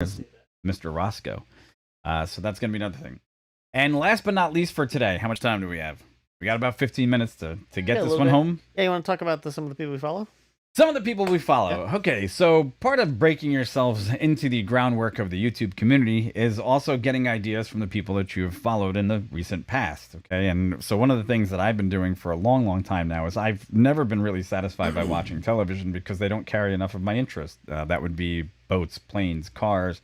is Mr. Roscoe. So that's going to be another thing. And last but not least for today, how much time do we have? We got about 15 minutes to get this one home. Yeah, you want to talk about some of the people we follow? Some of the people we follow. Yeah. Okay, so part of breaking yourselves into the groundwork of the YouTube community is also getting ideas from the people that you've followed in the recent past. Okay, and so one of the things that I've been doing for a long, long time now is I've never been really satisfied by watching television because they don't carry enough of my interest. That would be boats, planes, cars,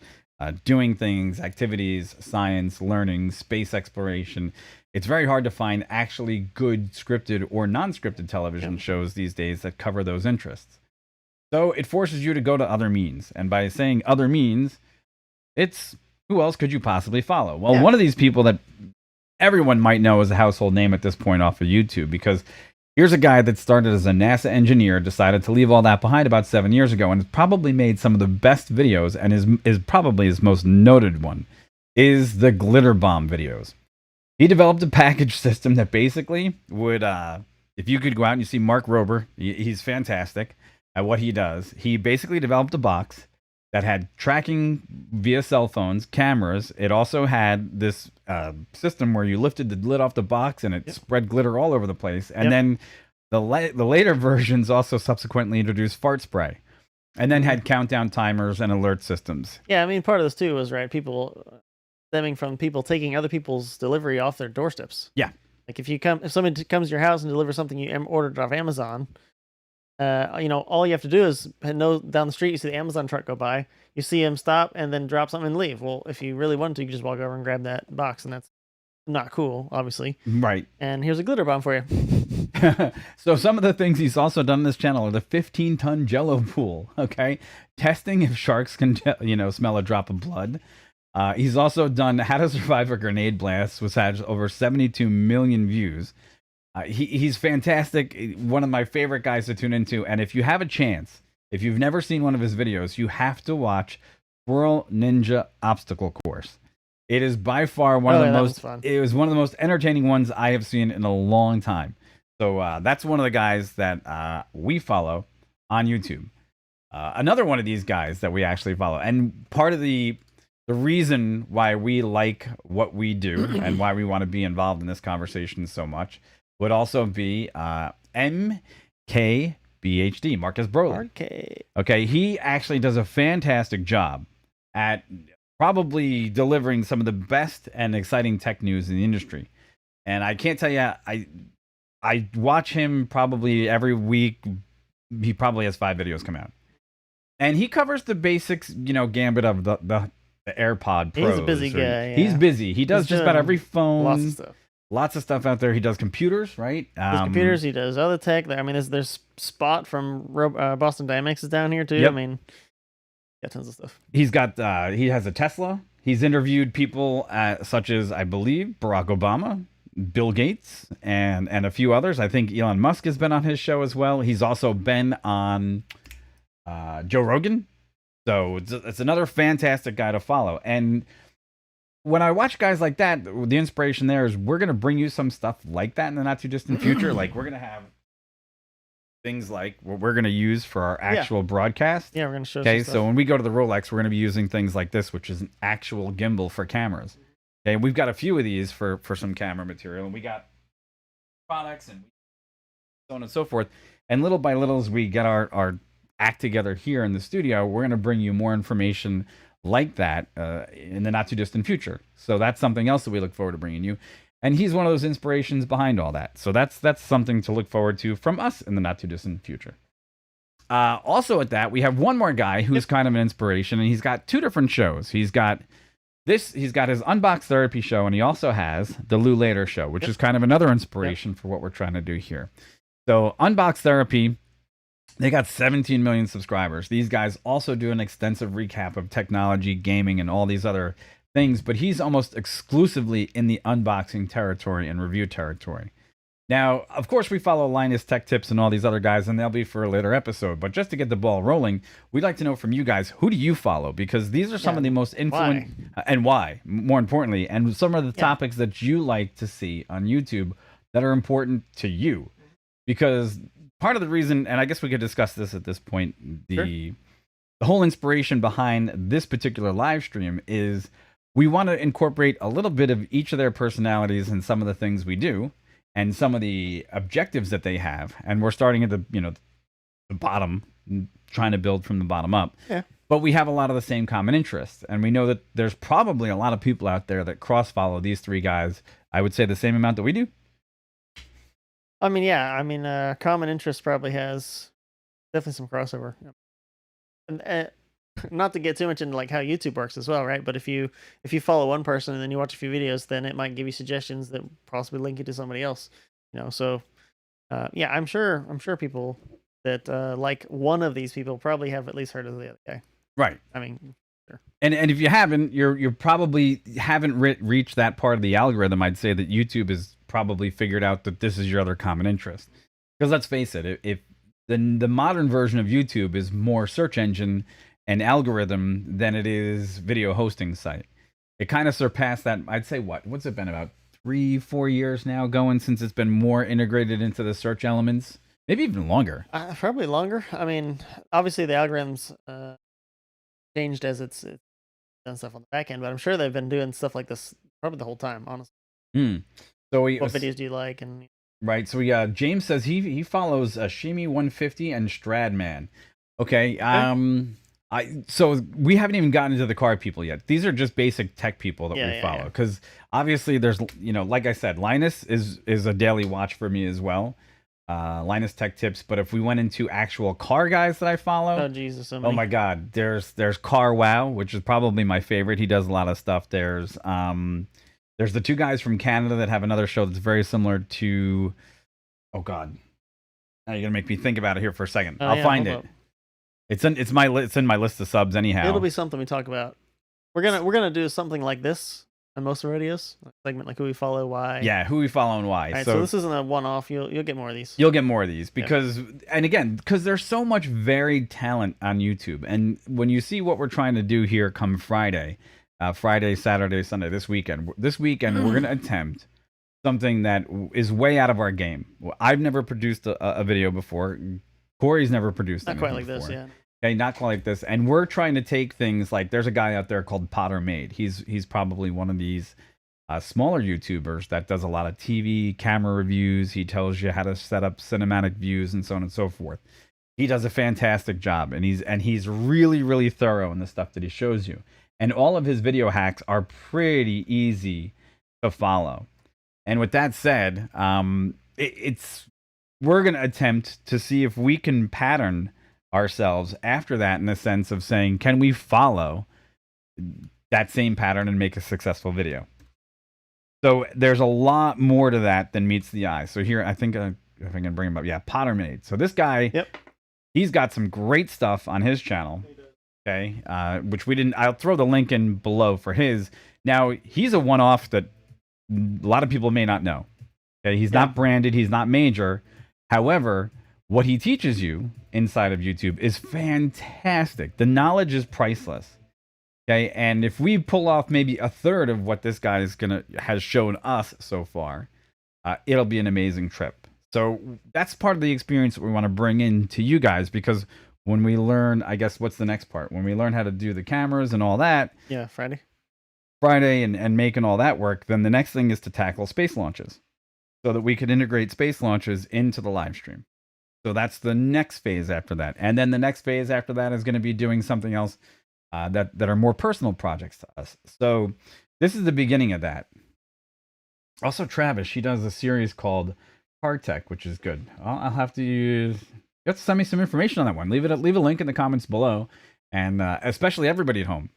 doing things, activities, science, learning, space exploration. It's very hard to find actually good scripted or non-scripted television shows these days that cover those interests. So it forces you to go to other means. And by saying other means, it's who else could you possibly follow? Well, one of these people that everyone might know is a household name at this point off of YouTube, because here's a guy that started as a NASA engineer, decided to leave all that behind about 7 years ago, and has probably made some of the best videos, and is probably his most noted one, is the glitter bomb videos. He developed a package system that basically would, if you could go out and you see Mark Rober, he's fantastic at what he does. He basically developed a box that had tracking via cell phones, cameras. It also had this system where you lifted the lid off the box and it spread glitter all over the place. And then the later versions also subsequently introduced fart spray, and then had countdown timers and alert systems. Yeah, I mean, part of this too was, right, people stemming from people taking other people's delivery off their doorsteps. Yeah. Like if somebody comes to your house and delivers something you ordered off Amazon, all you have to do is know down the street, you see the Amazon truck go by, you see him stop and then drop something and leave. Well, if you really wanted to, you could just walk over and grab that box, and that's not cool, obviously. Right. And here's a glitter bomb for you. So some of the things he's also done on this channel are the 15-ton Jello pool. Okay, testing if sharks can, smell a drop of blood. He's also done How to Survive a Grenade Blast, which has over 72 million views. He's fantastic. One of my favorite guys to tune into. And if you have a chance, if you've never seen one of his videos, you have to watch Squirrel Ninja Obstacle Course. It is by far one of the most fun. It was one of the most entertaining ones I have seen in a long time. So that's one of the guys that we follow on YouTube. Another one of these guys that we actually follow, and part of the reason why we like what we do and why we want to be involved in this conversation so much would also be MKBHD, Marques Brownlee. Okay, he actually does a fantastic job at probably delivering some of the best and exciting tech news in the industry. And I can't tell you, I watch him probably every week. He probably has 5 videos come out. And he covers the basics, gambit of the AirPod Pros. He's a busy guy. Yeah. He's busy. He does just about every phone. Lots of stuff. Lots of stuff out there. He does computers, right? He does computers. He does other tech. I mean, there's Spot from Boston Dynamics is down here too. Yep. I mean, got tons of stuff. He's got. He has a Tesla. He's interviewed people such as, I believe, Barack Obama, Bill Gates, and a few others. I think Elon Musk has been on his show as well. He's also been on Joe Rogan. So it's another fantastic guy to follow. And when I watch guys like that, the inspiration there is we're going to bring you some stuff like that in the not too distant future. Like we're going to have things like what we're going to use for our actual broadcast. Yeah, we're going to show Okay, so when we go to the Rolex, we're going to be using things like this, which is an actual gimbal for cameras. Okay, we've got a few of these for some camera material, and we got products and so on and so forth. And little by little, as we get our act together here in the studio, we're going to bring you more information like that in the not too distant future. So that's something else that we look forward to bringing you. And he's one of those inspirations behind all that. So that's something to look forward to from us in the not too distant future. Also at that, we have one more guy who's kind of an inspiration, and he's got 2 different shows. He's got his Unbox Therapy show, and he also has the Lou Later show, which is kind of another inspiration for what we're trying to do here. So Unbox Therapy, they got 17 million subscribers. These guys also do an extensive recap of technology, gaming, and all these other things, but he's almost exclusively in the unboxing territory and review territory. Now, of course, we follow Linus Tech Tips and all these other guys, and they'll be for a later episode. But just to get the ball rolling, we'd like to know from you guys, who do you follow? Because these are some of the most influential, and why, more importantly, and some of the topics that you like to see on YouTube that are important to you. Because part of the reason, and I guess we could discuss this at this point, the whole inspiration behind this particular live stream is we want to incorporate a little bit of each of their personalities and some of the things we do and some of the objectives that they have. And we're starting at the bottom, trying to build from the bottom up. Yeah. But we have a lot of the same common interests. And we know that there's probably a lot of people out there that cross follow these three guys. I would say the same amount that we do. I mean, yeah. I mean, common interest probably has definitely some crossover. And not to get too much into like how YouTube works as well, right? But if you follow one person and then you watch a few videos, then it might give you suggestions that possibly link you to somebody else. So yeah, I'm sure people that like one of these people probably have at least heard of the other guy. Right. I mean, sure. And if you haven't, you're probably haven't reached that part of the algorithm. I'd say that YouTube has probably figured out that this is your other common interest. Because let's face it, if the modern version of YouTube is more search engine and algorithm than it is video hosting site. It kind of surpassed that. I'd say what's it been, about 3-4 years now going since it's been more integrated into the search elements? Maybe even longer. Probably longer. I mean, obviously the algorithms changed as it's done stuff on the back end, but I'm sure they've been doing stuff like this probably the whole time, honestly. So what videos do you like? And right. So James says he follows Shimi 150 and Stradman. Okay. So we haven't even gotten into the car people yet. These are just basic tech people that we follow. Because obviously there's, like I said, Linus is a daily watch for me as well. Linus Tech Tips. But if we went into actual car guys that I follow, oh Jesus, oh my God, there's Car Wow, which is probably my favorite. He does a lot of stuff. There's the two guys from Canada that have another show that's very similar to, oh God, now you're gonna make me think about it here for a second. I'll find it. It's in my list of subs anyhow. It'll be something we talk about. We're gonna do something like this on most of our videos, a segment like who we follow, why. Yeah, who we follow and why. All right, so this isn't a one-off. You'll get more of these. You'll get more of these because, and again, because there's so much varied talent on YouTube, and when you see what we're trying to do here come Friday, Saturday, Sunday, this weekend, we're gonna attempt something that is way out of our game. I've never produced a video before. Corey's never produced not quite like before. This, yeah. Okay, not quite like this. And we're trying to take things like, there's a guy out there called Pottermade. He's probably one of these smaller YouTubers that does a lot of TV camera reviews. He tells you how to set up cinematic views and so on and so forth. He does a fantastic job, and he's really, really thorough in the stuff that he shows you. And all of his video hacks are pretty easy to follow. And with that said, we're going to attempt to see if we can pattern ourselves after that, in the sense of saying, can we follow that same pattern and make a successful video? So there's a lot more to that than meets the eye. So here, I think if I can bring him up, Pottermade. So this guy, he's got some great stuff on his channel. Okay, which we didn't. I'll throw the link in below for his. Now he's a one-off that a lot of people may not know. Okay, he's not branded. He's not major. However, what he teaches you inside of YouTube is fantastic. The knowledge is priceless. Okay, and if we pull off maybe a third of what this guy has shown us so far, it'll be an amazing trip. So that's part of the experience that we want to bring in to you guys, because when we learn, I guess, what's the next part? When we learn how to do the cameras and all that. Yeah, Friday and making all that work, then the next thing is to tackle space launches so that we could integrate space launches into the live stream. So that's the next phase after that. And then the next phase after that is going to be doing something else that are more personal projects to us. So this is the beginning of that. Also, Travis, she does a series called Car Tech, which is good. I'll have to use... You have to send me some information on that one. Leave a link in the comments below, and especially everybody at home,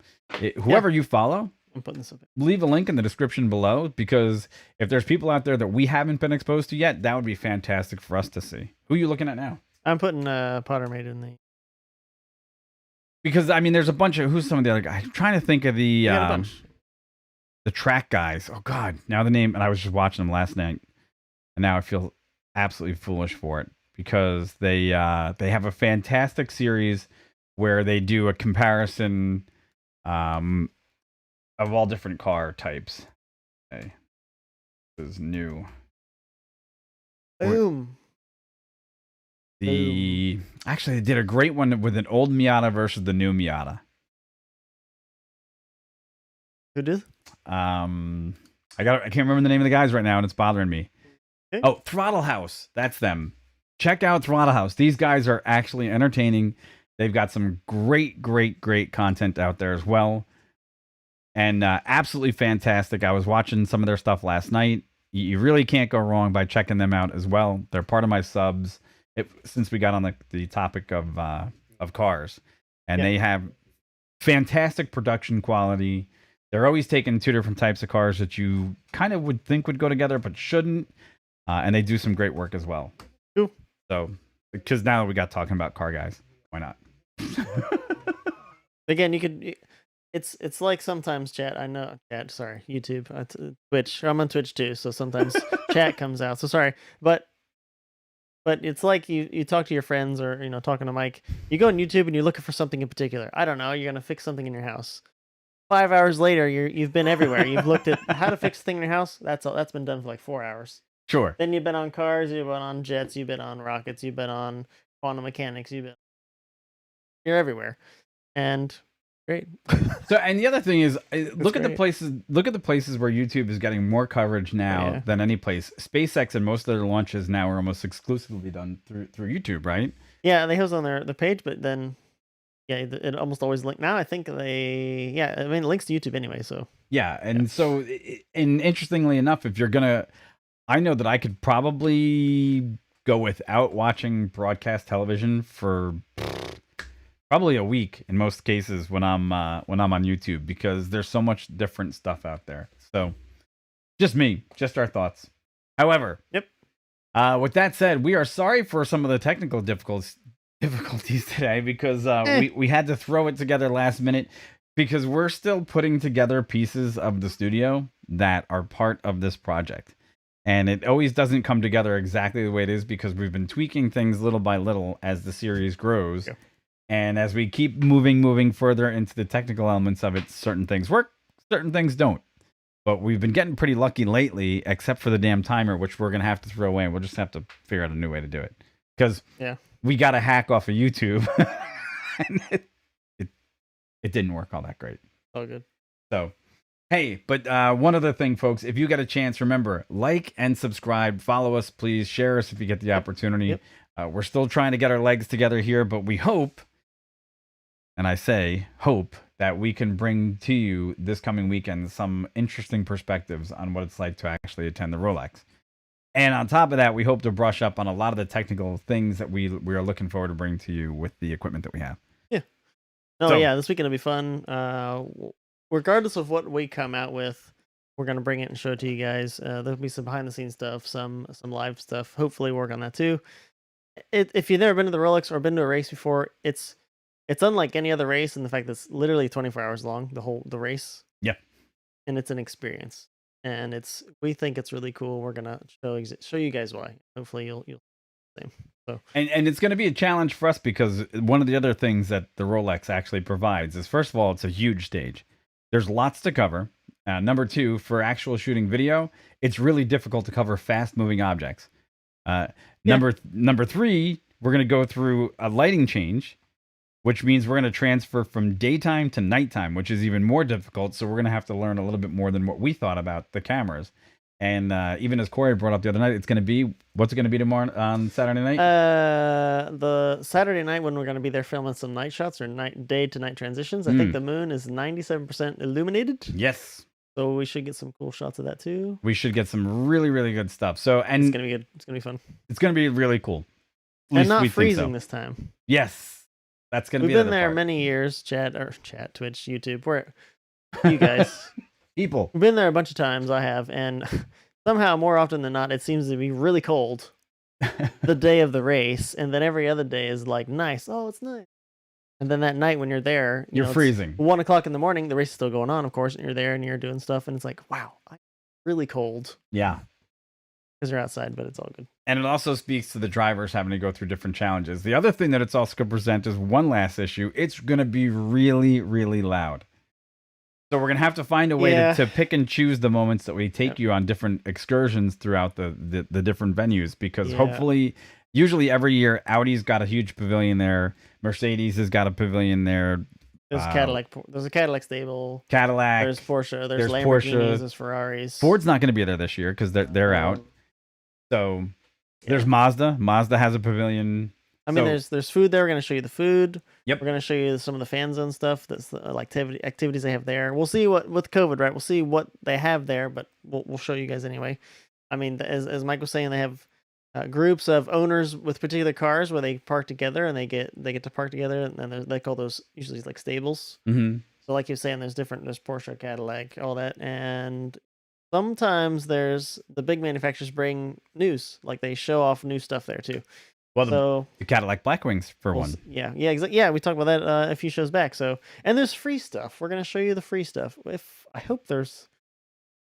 whoever you follow, I'm putting this up. Leave a link in the description below, because if there's people out there that we haven't been exposed to yet, that would be fantastic for us to see. Who are you looking at now? I'm putting Pottermade in the. Because I mean, there's a bunch of who's some of the other guys. I'm trying to think of the track guys. Oh God, now the name. And I was just watching them last night, and now I feel absolutely foolish for it. Because they have a fantastic series where they do a comparison of all different car types. Okay, this is new. Boom. Actually, they did a great one with an old Miata versus the new Miata. Who did? I can't remember the name of the guys right now, and it's bothering me. Okay. Oh, Throttle House. That's them. Check out Throttle House. These guys are actually entertaining. They've got some great content out there as well. And absolutely fantastic. I was watching some of their stuff last night. You really can't go wrong by checking them out as well. They're part of my subs since we got on the topic of cars. And they have fantastic production quality. They're always taking two different types of cars that you kind of would think would go together, but shouldn't. And they do some great work as well. Cool. So, because now that we got talking about car guys, why not? Again, you could. It's like sometimes sorry, YouTube, Twitch. I'm on Twitch too, so sometimes chat comes out. So sorry, but it's like you talk to your friends or talking to Mike. You go on YouTube and you're looking for something in particular. I don't know. You're gonna fix something in your house. 5 hours later, you've been everywhere. You've looked at how to fix a thing in your house. That's been done for like 4 hours. Sure. Then you've been on cars. You've been on jets. You've been on rockets. You've been on quantum mechanics. You're everywhere, and great. So, and the other thing is, look at the places where YouTube is getting more coverage now than any place. SpaceX and most of their launches now are almost exclusively done through YouTube, right? Yeah, they host on their page, but then it almost always link. Now I think it links to YouTube anyway. So so and interestingly enough, if you're gonna, I know that I could probably go without watching broadcast television for probably a week in most cases when I'm on YouTube, because there's so much different stuff out there. So just our thoughts. However, with that said, we are sorry for some of the technical difficulties today, because we had to throw it together last minute, because we're still putting together pieces of the studio that are part of this project. And it always doesn't come together exactly the way it is, because we've been tweaking things little by little as the series grows. And as we keep moving further into the technical elements of it, certain things work, certain things don't. But we've been getting pretty lucky lately, except for the damn timer, which we're going to have to throw away. And we'll just have to figure out a new way to do it. Because we got a hack off of YouTube. And it didn't work all that great. Oh, good. So, hey, but one other thing, folks. If you get a chance, remember, like and subscribe. Follow us, please. Share us if you get the opportunity. We're still trying to get our legs together here, but we hope, and I say hope, that we can bring to you this coming weekend some interesting perspectives on what it's like to actually attend the Rolex. And on top of that, we hope to brush up on a lot of the technical things that we are looking forward to bring to you with the equipment that we have. This weekend will be fun. Regardless of what we come out with, we're going to bring it and show it to you guys. There'll be some behind-the-scenes stuff, some live stuff. Hopefully work on that too. If you've never been to the Rolex or been to a race before, it's unlike any other race in the fact that it's literally 24 hours long, the race. Yeah. And it's an experience. And we think it's really cool. We're gonna show you guys why. Hopefully you'll same. So and it's gonna be a challenge for us, because one of the other things that the Rolex actually provides is, first of all, it's a huge stage. There's lots to cover. Number two, for actual shooting video, it's really difficult to cover fast moving objects. Number three, we're going to go through a lighting change, which means we're going to transfer from daytime to nighttime, which is even more difficult. So we're going to have to learn a little bit more than what we thought about the cameras. And even as Corey brought up the other night, what's it going to be tomorrow on Saturday night? The Saturday night when we're going to be there filming some night shots or day to night transitions. I think the moon is 97% illuminated. Yes. So we should get some cool shots of that too. We should get some really, really good stuff. So, and it's gonna be good. It's gonna be fun. It's gonna be really cool. And not freezing this time. Yes, that's gonna be. We've been there many years. Chat, Twitch, YouTube. Where you guys, people, we've been there a bunch of times. I have, and somehow more often than not, it seems to be really cold the day of the race, and then every other day is like nice. Oh, it's nice. And then that night when you're there, you're freezing. 1 o'clock in the morning, the race is still going on, of course, and you're there and you're doing stuff, and it's like, wow, really cold. Yeah. Because you're outside, but it's all good. And it also speaks to the drivers having to go through different challenges. The other thing that it's also going to present is one last issue. It's going to be really, really loud. So we're going to have to find a way to pick and choose the moments that we take you on different excursions throughout the different venues, because hopefully usually every year Audi's got a huge pavilion there. Mercedes has got a pavilion there. There's Cadillac. There's a Cadillac stable. Cadillac. There's Porsche. There's Lamborghinis. Porsche. There's Ferraris. Ford's not going to be there this year because they're out. So there's Mazda. Mazda has a pavilion. I mean, there's food there. We're going to show you the food. Yep. We're going to show you some of the fan zone stuff. That's like activities they have there. We'll see what with COVID, right? We'll see what they have there, but we'll show you guys anyway. I mean, as Mike was saying, they have groups of owners with particular cars where they park together, and they get to park together, and they call those usually like stables. Mm-hmm. So like you're saying, there's Porsche, Cadillac, all that, and sometimes there's the big manufacturers bring news, like they show off new stuff there too. Well, the Cadillac Blackwings for one. Yeah, exactly. Yeah, we talked about that a few shows back. So, and there's free stuff. We're gonna show you the free stuff. I hope there's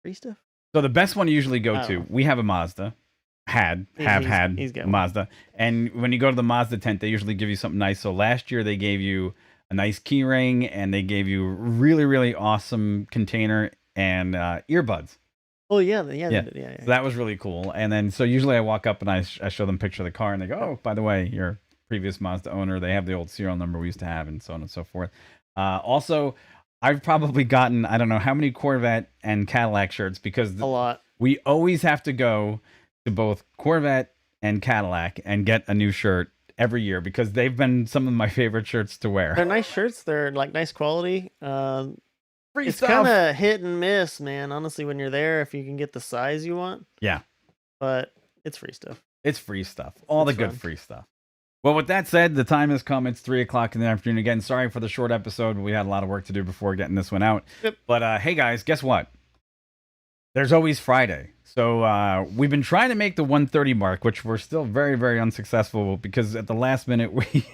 free stuff. So the best one to usually go to, we have a Mazda. Have had Mazda. And when you go to the Mazda tent, they usually give you something nice. So last year they gave you a nice key ring, and they gave you really, really awesome container and earbuds. Oh yeah. So that was really cool. And then so usually I walk up and I show them a picture of the car, and they go, "Oh, by the way, your previous Mazda owner, they have the old serial number we used to have," and so on and so forth. Also, I've probably gotten, I don't know how many Corvette and Cadillac shirts, because a lot. We always have to go to both Corvette and Cadillac and get a new shirt every year because they've been some of my favorite shirts to wear. They're nice shirts. They're like nice quality. Free it's stuff. Kind of hit and miss, man. Honestly, when you're there, if you can get the size you want. Yeah. But it's free stuff. It's free stuff. All the good free stuff. Well, with that said, the time has come. It's 3:00 in the afternoon. Again, sorry for the short episode. We had a lot of work to do before getting this one out. Yep. But hey, guys, guess what? There's always Friday. So we've been trying to make the 1:30 mark, which we're still very, very unsuccessful because at the last minute we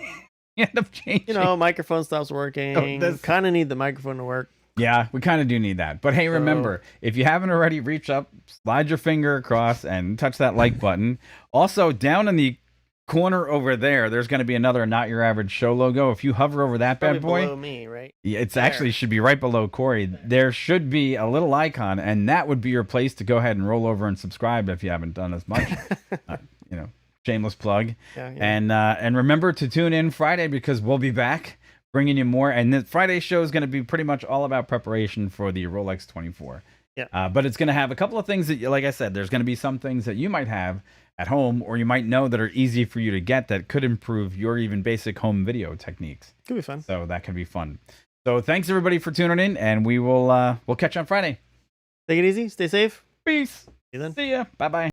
end up changing. Microphone stops working. Kind of need the microphone to work. Yeah, we kind of do need that. But hey, remember, if you haven't already, reach up, slide your finger across, and touch that like button. Also, down in the corner over there, there's going to be another Not Your Average Show logo. If you hover over that bad boy, below me, right? Yeah, it's actually should be right below Corey. There should be a little icon, and that would be your place to go ahead and roll over and subscribe if you haven't done as much. Shameless plug. Yeah. And remember to tune in Friday because we'll be back bringing you more. And the Friday show is going to be pretty much all about preparation for the Rolex 24. Yeah. But it's going to have a couple of things that, like I said, there's going to be some things that you might have at home, or you might know that are easy for you to get that could improve your even basic home video techniques. Could be fun. So that could be fun. So thanks everybody for tuning in, and we'll catch you on Friday. Take it easy. Stay safe. Peace. See you then. See ya. Bye-bye.